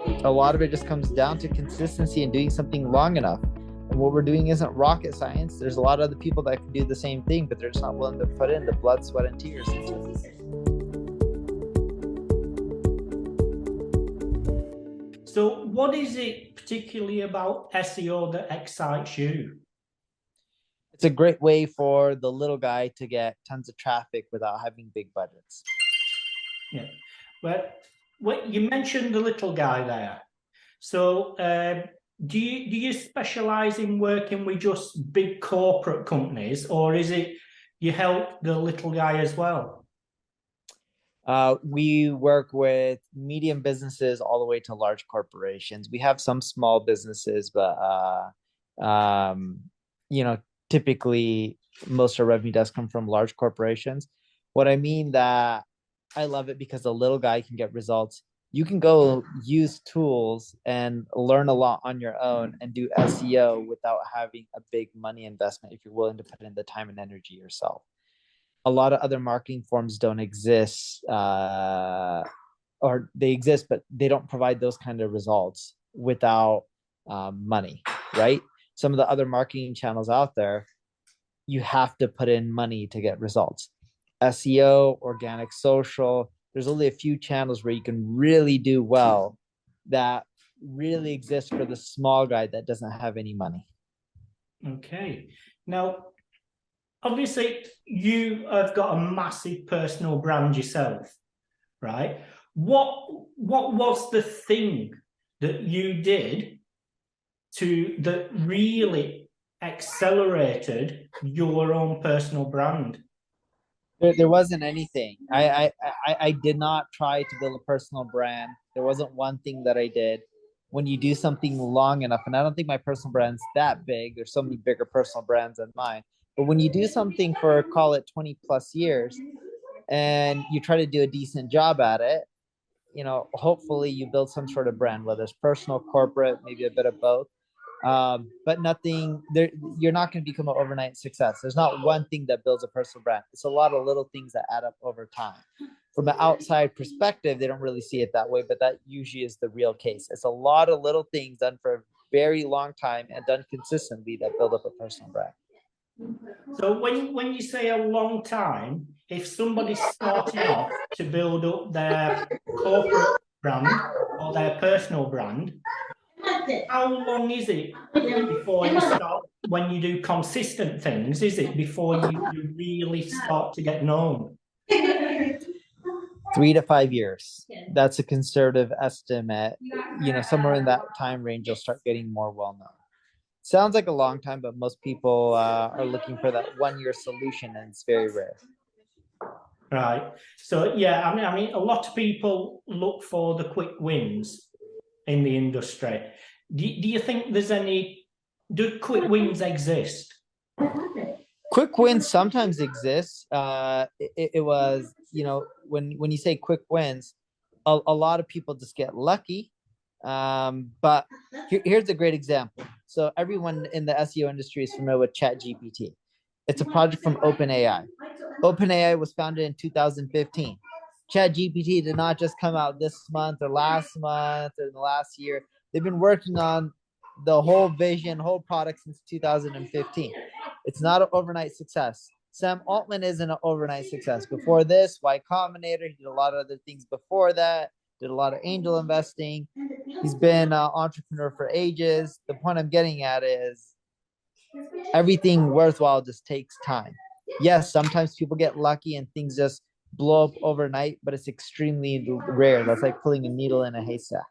A lot of it just comes down to consistency and doing something long enough. And what we're doing isn't rocket science. There's a lot of other people that can do the same thing, but they're just not willing to put in the blood, sweat, and tears into it. So what is it particularly about SEO that excites you? It's a great way for the little guy to get tons of traffic without having big budgets. Yeah. Well, you mentioned the little guy there. So do you specialize in working with just big corporate companies, or is it you help the little guy as well? We work with medium businesses all the way to large corporations. We have some small businesses, but you know, typically most of our revenue does come from large corporations. What I mean that I love it because the little guy can get results. You can go use tools and learn a lot on your own and do SEO without having a big money investment if you're willing to put in the time and energy yourself. A lot of other marketing forms don't exist, or they exist, but they don't provide those kind of results without money, right? Some of the other marketing channels out there, you have to put in money to get results. SEO, organic social, there's only a few channels where you can really do well that really exist for the small guy that doesn't have any money. Okay. Now, obviously, you have got a massive personal brand yourself, right? What was the thing that you did that really accelerated your own personal brand? There wasn't anything. I did not try to build a personal brand. There wasn't one thing that I did. When you do something long enough, and I don't think my personal brand's that big, there's so many bigger personal brands than mine. But when you do something for, call it 20 plus years, and you try to do a decent job at it, hopefully you build some sort of brand, whether it's personal, corporate, maybe a bit of both. But nothing there. You're not going to become an overnight success. There's not one thing that builds a personal brand. It's a lot of little things that add up over time. From an outside perspective, they don't really see it that way, but that usually is the real case. It's a lot of little things done for a very long time and done consistently that build up a personal brand. So when you say a long time, if somebody's starting off to build up their corporate brand or their personal brand, how long is it before you start, when you do consistent things, is it before you really start to get known? 3 to 5 years. That's a conservative estimate. Somewhere in that time range, you'll start getting more well known. Sounds like a long time, but most people are looking for that 1 year solution, and it's very rare. Right. So yeah, I mean, a lot of people look for the quick wins in the industry. Do you think do quick wins exist? Quick wins sometimes exist. It was, when you say quick wins, a lot of people just get lucky. But here's a great example. So everyone in the SEO industry is familiar with ChatGPT. It's a project from OpenAI. OpenAI was founded in 2015. ChatGPT did not just come out this month or last month or the last year. They've been working on the whole vision, whole product since 2015. It's not an overnight success. Sam Altman isn't an overnight success. Before this, Y Combinator, he did a lot of other things before that, did a lot of angel investing. He's been an entrepreneur for ages. The point I'm getting at is everything worthwhile just takes time. Yes, sometimes people get lucky and things just blow up overnight, but it's extremely rare. That's like pulling a needle in a haystack.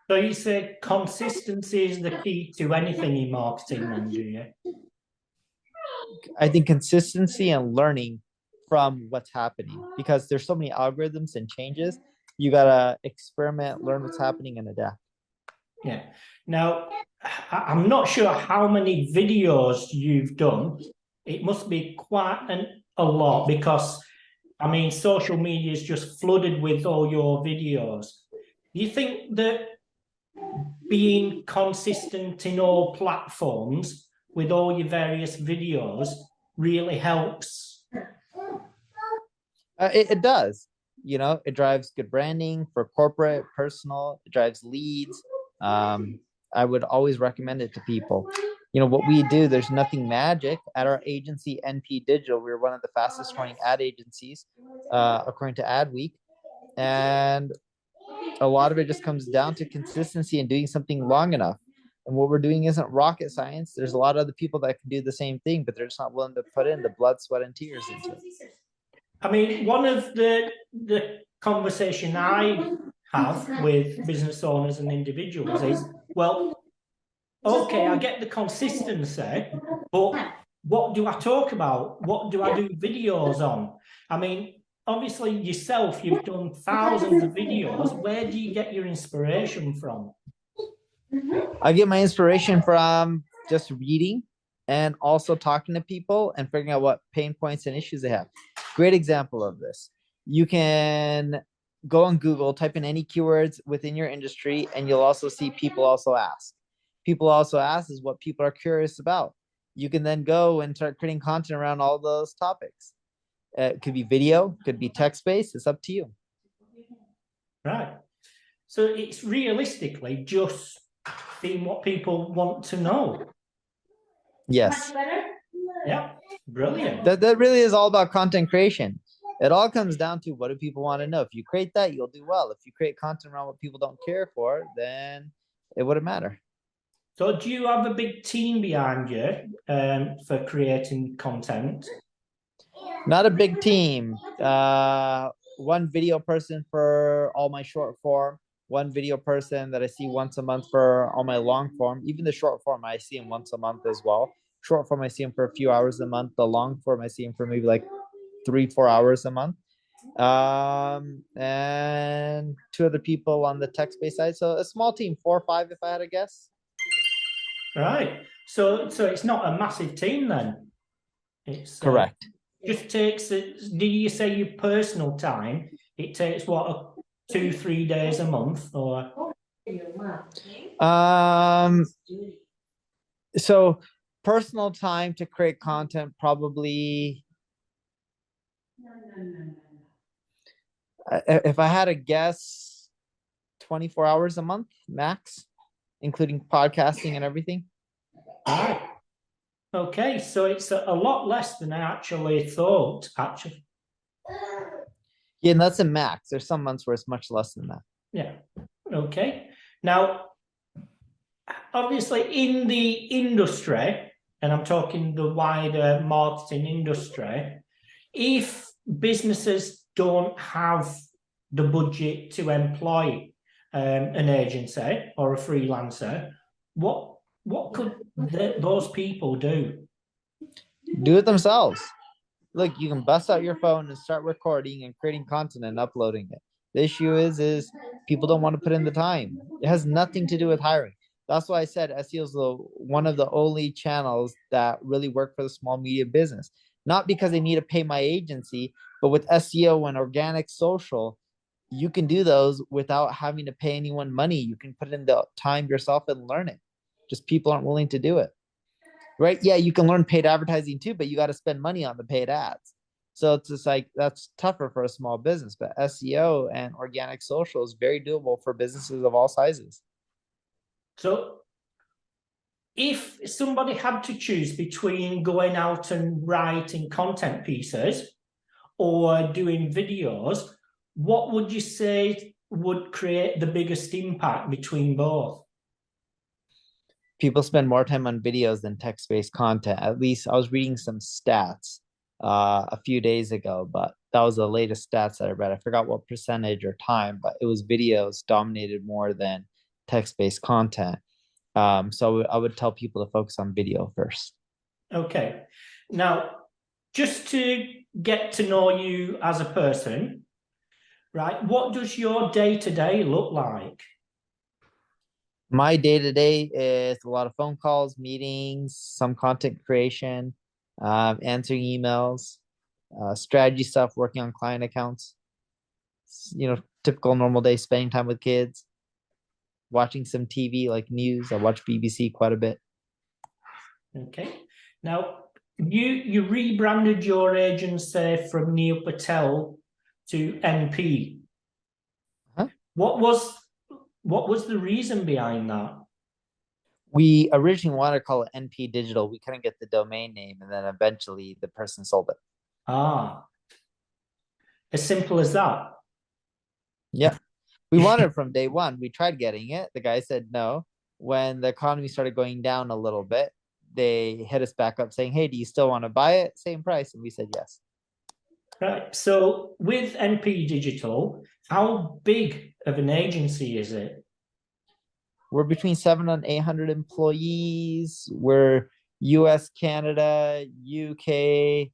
So you say consistency is the key to anything in marketing, then, do you? I think consistency and learning from what's happening, because there's so many algorithms and changes. You gotta experiment, learn what's happening, and adapt. Yeah. Now, I'm not sure how many videos you've done. It must be quite a lot, because, I mean, social media is just flooded with all your videos. Do you think that being consistent in all platforms with all your various videos really helps? It does. It drives good branding for corporate, personal, it drives leads. I would always recommend it to people. What we do, there's nothing magic. At our agency, NP Digital, we're one of the fastest growing ad agencies, according to Adweek. And a lot of it just comes down to consistency and doing something long enough. And what we're doing isn't rocket science. There's a lot of other people that can do the same thing, but they're just not willing to put in the blood, sweat, and tears into it. I mean, one of the conversation I have with business owners and individuals is, well, okay, I get the consistency, but what do I talk about? What do I do videos on? I mean, obviously yourself, you've done thousands of videos. Where do you get your inspiration from? I get my inspiration from just reading and also talking to people and figuring out what pain points and issues they have. Great example of this. You can go on Google, type in any keywords within your industry, and you'll also see people also ask. People also ask is what people are curious about. You can then go and start creating content around all those topics. It could be video, could be text-based. It's up to you. Right. So it's realistically just seeing what people want to know. Yes. Yeah, brilliant. That really is all about content creation. It all comes down to what do people want to know. If you create that, you'll do well. If you create content around what people don't care for, then it wouldn't matter. So do you have a big team behind you for creating content? Not a big team. One video person for all my short form, one video person that I see once a month for all my long form. Even the short form, I see him once a month as well. Short form, I see him for a few hours a month. The long form, I see him for maybe like 3-4 hours a month. And 2 other people on the text-based side. So a small team, 4 or 5, if I had to guess. Right. So it's not a massive team then. It's correct. Just takes. Did you say your personal time? It takes what 2-3 days a month, or? So personal time to create content probably. If I had to guess, 24 hours a month max, including podcasting and everything. Right. Okay, so it's a lot less than I actually thought, actually. Yeah, and that's a max. There's some months where it's much less than that. Yeah. Okay. Now, obviously, in the industry, and I'm talking the wider marketing industry, if businesses don't have the budget to employ an agency or a freelancer, what could those people do? Do it themselves. Look, you can bust out your phone and start recording and creating content and uploading it. The issue is people don't want to put in the time. It has nothing to do with hiring. That's why I said SEO is one of the only channels that really work for the small medium business. Not because they need to pay my agency, but with SEO and organic social, you can do those without having to pay anyone money. You can put in the time yourself and learn it. Just people aren't willing to do it. Right? Yeah, you can learn paid advertising too, but you got to spend money on the paid ads. So it's just like that's tougher for a small business, but SEO and organic social is very doable for businesses of all sizes. So if somebody had to choose between going out and writing content pieces or doing videos, what would you say would create the biggest impact between both? People spend more time on videos than text-based content. At least I was reading some stats a few days ago, but that was the latest stats that I read. I forgot what percentage or time, but it was videos dominated more than text-based content. So I would tell people to focus on video first. Okay. Now, just to get to know you as a person, right? What does your day-to-day look like? My day-to-day is a lot of phone calls, meetings, some content creation, answering emails, strategy stuff, working on client accounts, typical normal day, spending time with kids, watching some TV like news. I watch BBC quite a bit. Okay. Now, you rebranded your agency from Patel to NP. Huh? What was the reason behind that? We originally wanted to call it NP Digital. We couldn't get the domain name, and then eventually the person sold it. Ah, as simple as that. Yeah. We wanted it from day one. We tried getting it. The guy said no. When the economy started going down a little bit, they hit us back up saying, "Hey, do you still want to buy it? Same price." And we said yes. Right. So with NP Digital, how big of an agency is it? We're between 700 and 800 employees. We're US, Canada, UK,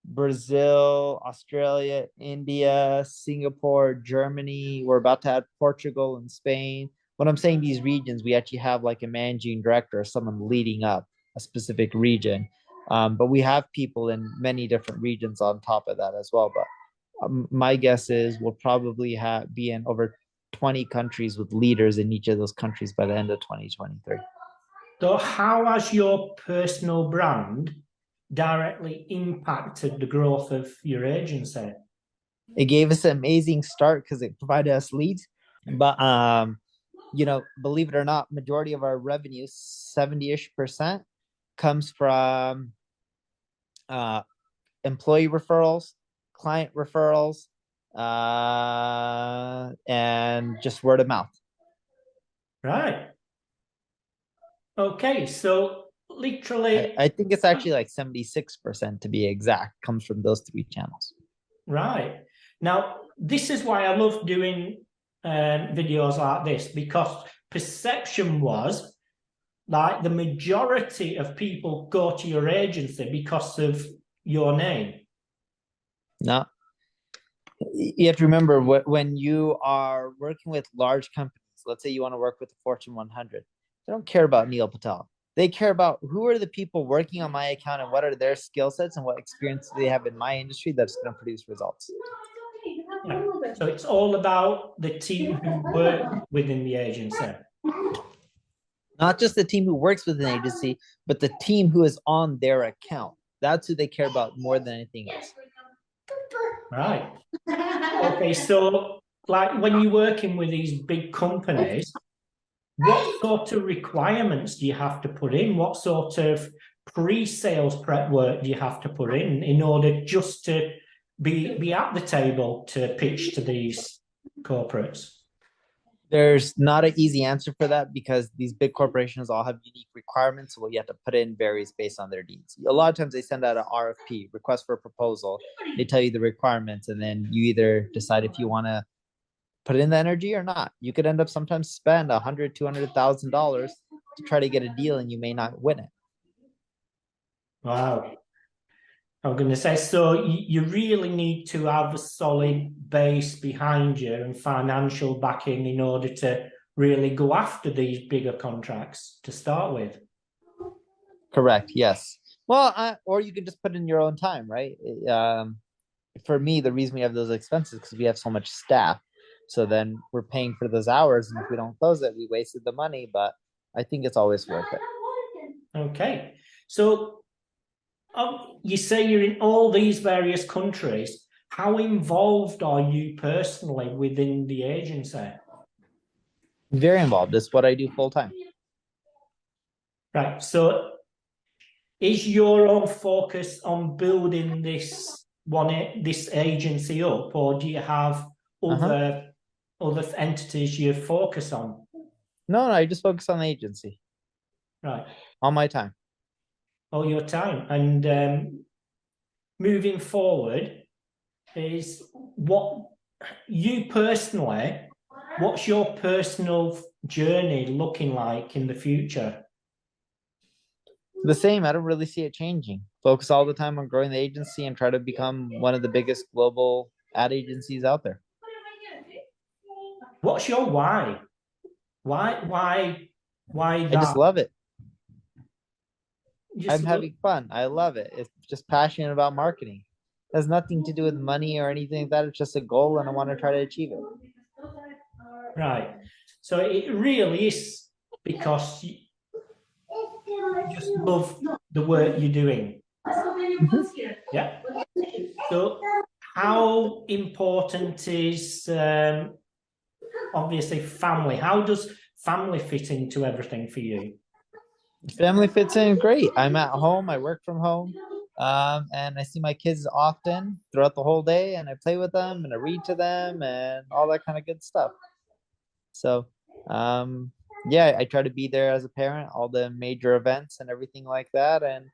Brazil, Australia, India, Singapore, Germany. We're about to add Portugal and Spain. When I'm saying these regions, we actually have like a managing director or someone leading up a specific region. But we have people in many different regions on top of that as well. But my guess is we'll probably be in over 20 countries with leaders in each of those countries by the end of 2023. So how has your personal brand directly impacted the growth of your agency? It gave us an amazing start because it provided us leads. But believe it or not, majority of our revenue, 70-ish%, comes from employee referrals, client referrals, and just word of mouth. Right. Okay, so literally, I think it's actually like 76% to be exact, comes from those three channels. right. Now, this is why I love doing videos like this, because perception was like the majority of people go to your agency because of your name. No, you have to remember when you are working with large companies, let's say you want to work with the Fortune 100, they don't care about Neil Patel. They care about who are the people working on my account and what are their skill sets and what experience do they have in my industry that's going to produce results. Yeah. So it's all about the team who work within the agency. Not just the team who works with an agency, but the team who is on their account. That's who they care about more than anything else. Right. Okay, so like when you're working with these big companies, what sort of requirements do you have to put in? What sort of pre-sales prep work do you have to put in order just to be at the table to pitch to these corporates? There's not an easy answer for that because these big corporations all have unique requirements. So what you have to put in varies based on their needs. A lot of times they send out an RFP, request for a proposal. They tell you the requirements, and then you either decide if you want to put in the energy or not. You could end up sometimes spend $100,000, $200,000 to try to get a deal, and you may not win it. Wow. I'm going to say, so you really need to have a solid base behind you and financial backing in order to really go after these bigger contracts to start with. Correct. Yes. Well, or you can just put in your own time, right? For me, the reason we have those expenses is because we have so much staff. So then we're paying for those hours, and if we don't close it, we wasted the money. But I think it's always worth it. Okay. So you say you're in all these various countries. How involved are you personally within the agency? Very involved. It's what I do full time. Right. So is your own focus on building this agency up, or do you have other entities you focus on? No, I just focus on the agency. Right. All my time. All your time. And moving forward is what you personally, what's your personal journey looking like in the future? The same. I don't really see it changing. Focus all the time on growing the agency and try to become one of the biggest global ad agencies out there. What's your why? Why I that? just love it. I'm having fun. I love it. It's just passionate about marketing. It has nothing to do with money or anything like that. It's just a goal and I want to try to achieve it. Right. So it really is because you just love the work you're doing. Yeah. So how important is obviously family? How does family fit into everything for you? Family fits in great. I'm at home, I work from home, and I see my kids often throughout the whole day, and I play with them and I read to them and all that kind of good stuff. So, yeah, I try to be there as a parent, all the major events and everything like that, and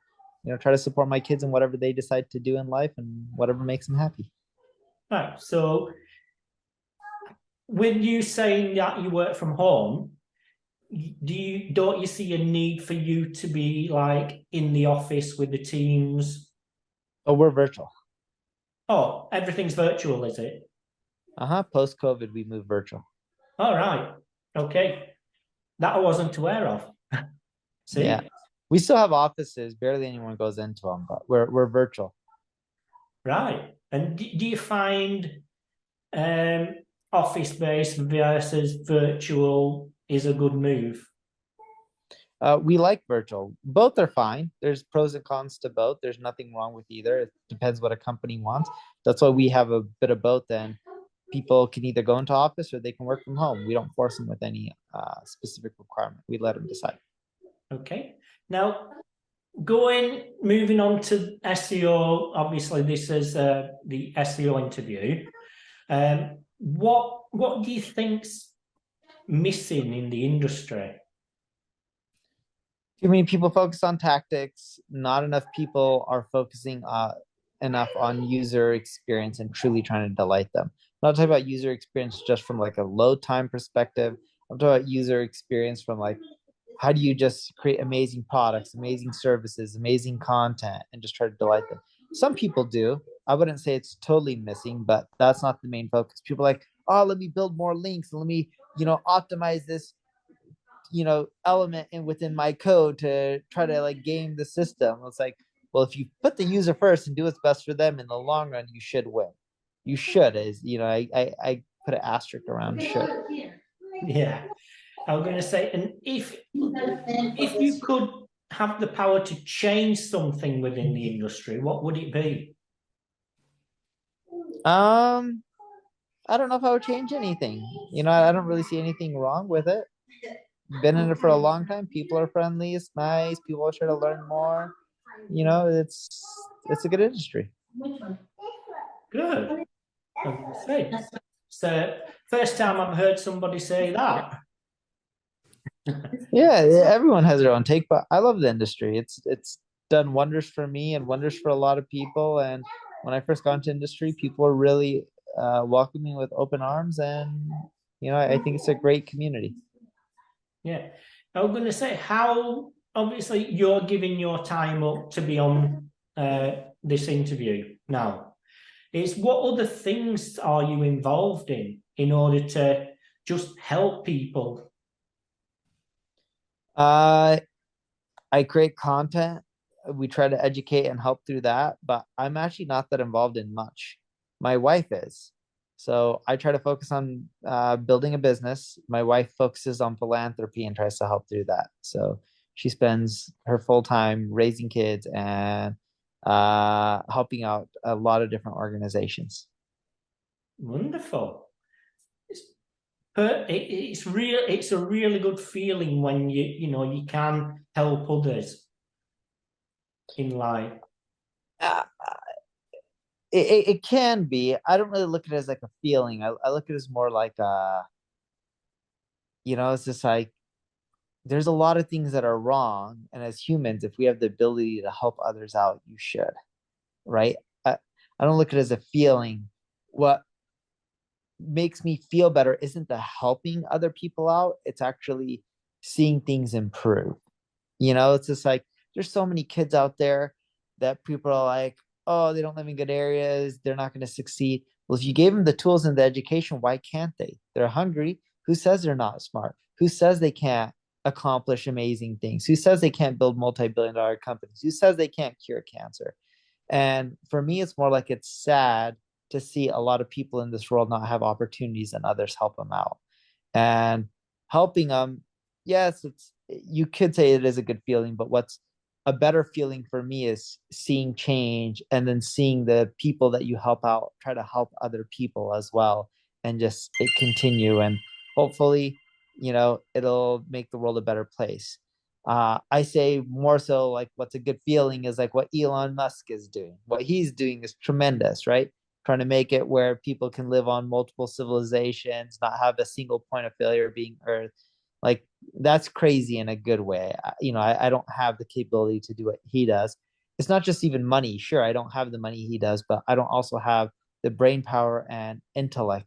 try to support my kids in whatever they decide to do in life and whatever makes them happy. Right. So, with you saying that you work from home, don't you see a need for you to be like in the office with the teams? Oh, we're virtual. Oh, everything's virtual, is it? Uh-huh. Post COVID, we moved virtual. All right. Okay. That I wasn't aware of. Yeah. See? We still have offices, barely anyone goes into them, but we're virtual. Right. And do you find um, office based versus virtual is a good move? We like virtual. Both are fine. There's pros and cons to both. There's nothing wrong with either. It depends what a company wants. That's why we have a bit of both. And people can either go into office or they can work from home. We don't force them with any specific requirement. We let them decide. Okay. Now, moving on to SEO, obviously, this is the SEO interview. What do you think's missing in the industry? Too many people focus on tactics. Not enough people are focusing enough on user experience and truly trying to delight them. I'm not talking about user experience just from like a load time perspective. I'm talking about user experience from like how do you just create amazing products, amazing services, amazing content, and just try to delight them. Some people do. I wouldn't say it's totally missing, but that's not the main focus. People are like, oh, let me build more links and let me, optimize this element in within my code to try to like game the system. It's like, well, if you put the user first and do what's best for them in the long run, you should win. You should is I put an asterisk around should. Yeah, I was going to say, and if you could have the power to change something within the industry, what would it be? um I don't know if I would change anything. I don't really see anything wrong with it. Been in it for a long time. People are friendly, it's nice, people are trying to learn more. It's a good industry. Good. I was going to say. So, first time I've heard somebody say that. Yeah, everyone has their own take, but I love the industry. It's done wonders for me and wonders for a lot of people. And when I first got into industry, people were really welcoming with open arms, and I think it's a great community. Yeah. I was going to say, how obviously you're giving your time up to be on this interview now. Is what other things are you involved in order to just help people? Uh, I create content. We try to educate and help through that, but I'm actually not that involved in much. My wife is. So I try to focus on building a business. My wife focuses on philanthropy and tries to help through that. So she spends her full time raising kids and helping out a lot of different organizations. Wonderful. It's, it's real. It's a really good feeling when you can help others in life. Uh, it can be. I don't really look at it as like a feeling. I look at it as more like it's just like there's a lot of things that are wrong. And as humans, if we have the ability to help others out, you should, right? I don't look at it as a feeling. What makes me feel better isn't the helping other people out, it's actually seeing things improve. It's just like there's so many kids out there that people are like, oh, they don't live in good areas, they're not going to succeed. Well, if you gave them the tools and the education, why can't they? They're hungry. Who says they're not smart? Who says they can't accomplish amazing things? Who says they can't build multi-billion-dollar companies? Who says they can't cure cancer? And for me, it's more like it's sad to see a lot of people in this world not have opportunities and others help them out. And helping them, yes, it's you could say it is a good feeling, but what's a better feeling for me is seeing change and then seeing the people that you help out try to help other people as well, and just it continue, and hopefully, it'll make the world a better place. I say more so like what's a good feeling is like what Elon Musk is doing. What he's doing is tremendous, right? Trying to make it where people can live on multiple civilizations, not have a single point of failure being Earth. Like that's crazy in a good way. I don't have the capability to do what he does. It's not just even money. Sure, I don't have the money he does, but I don't also have the brain power and intellect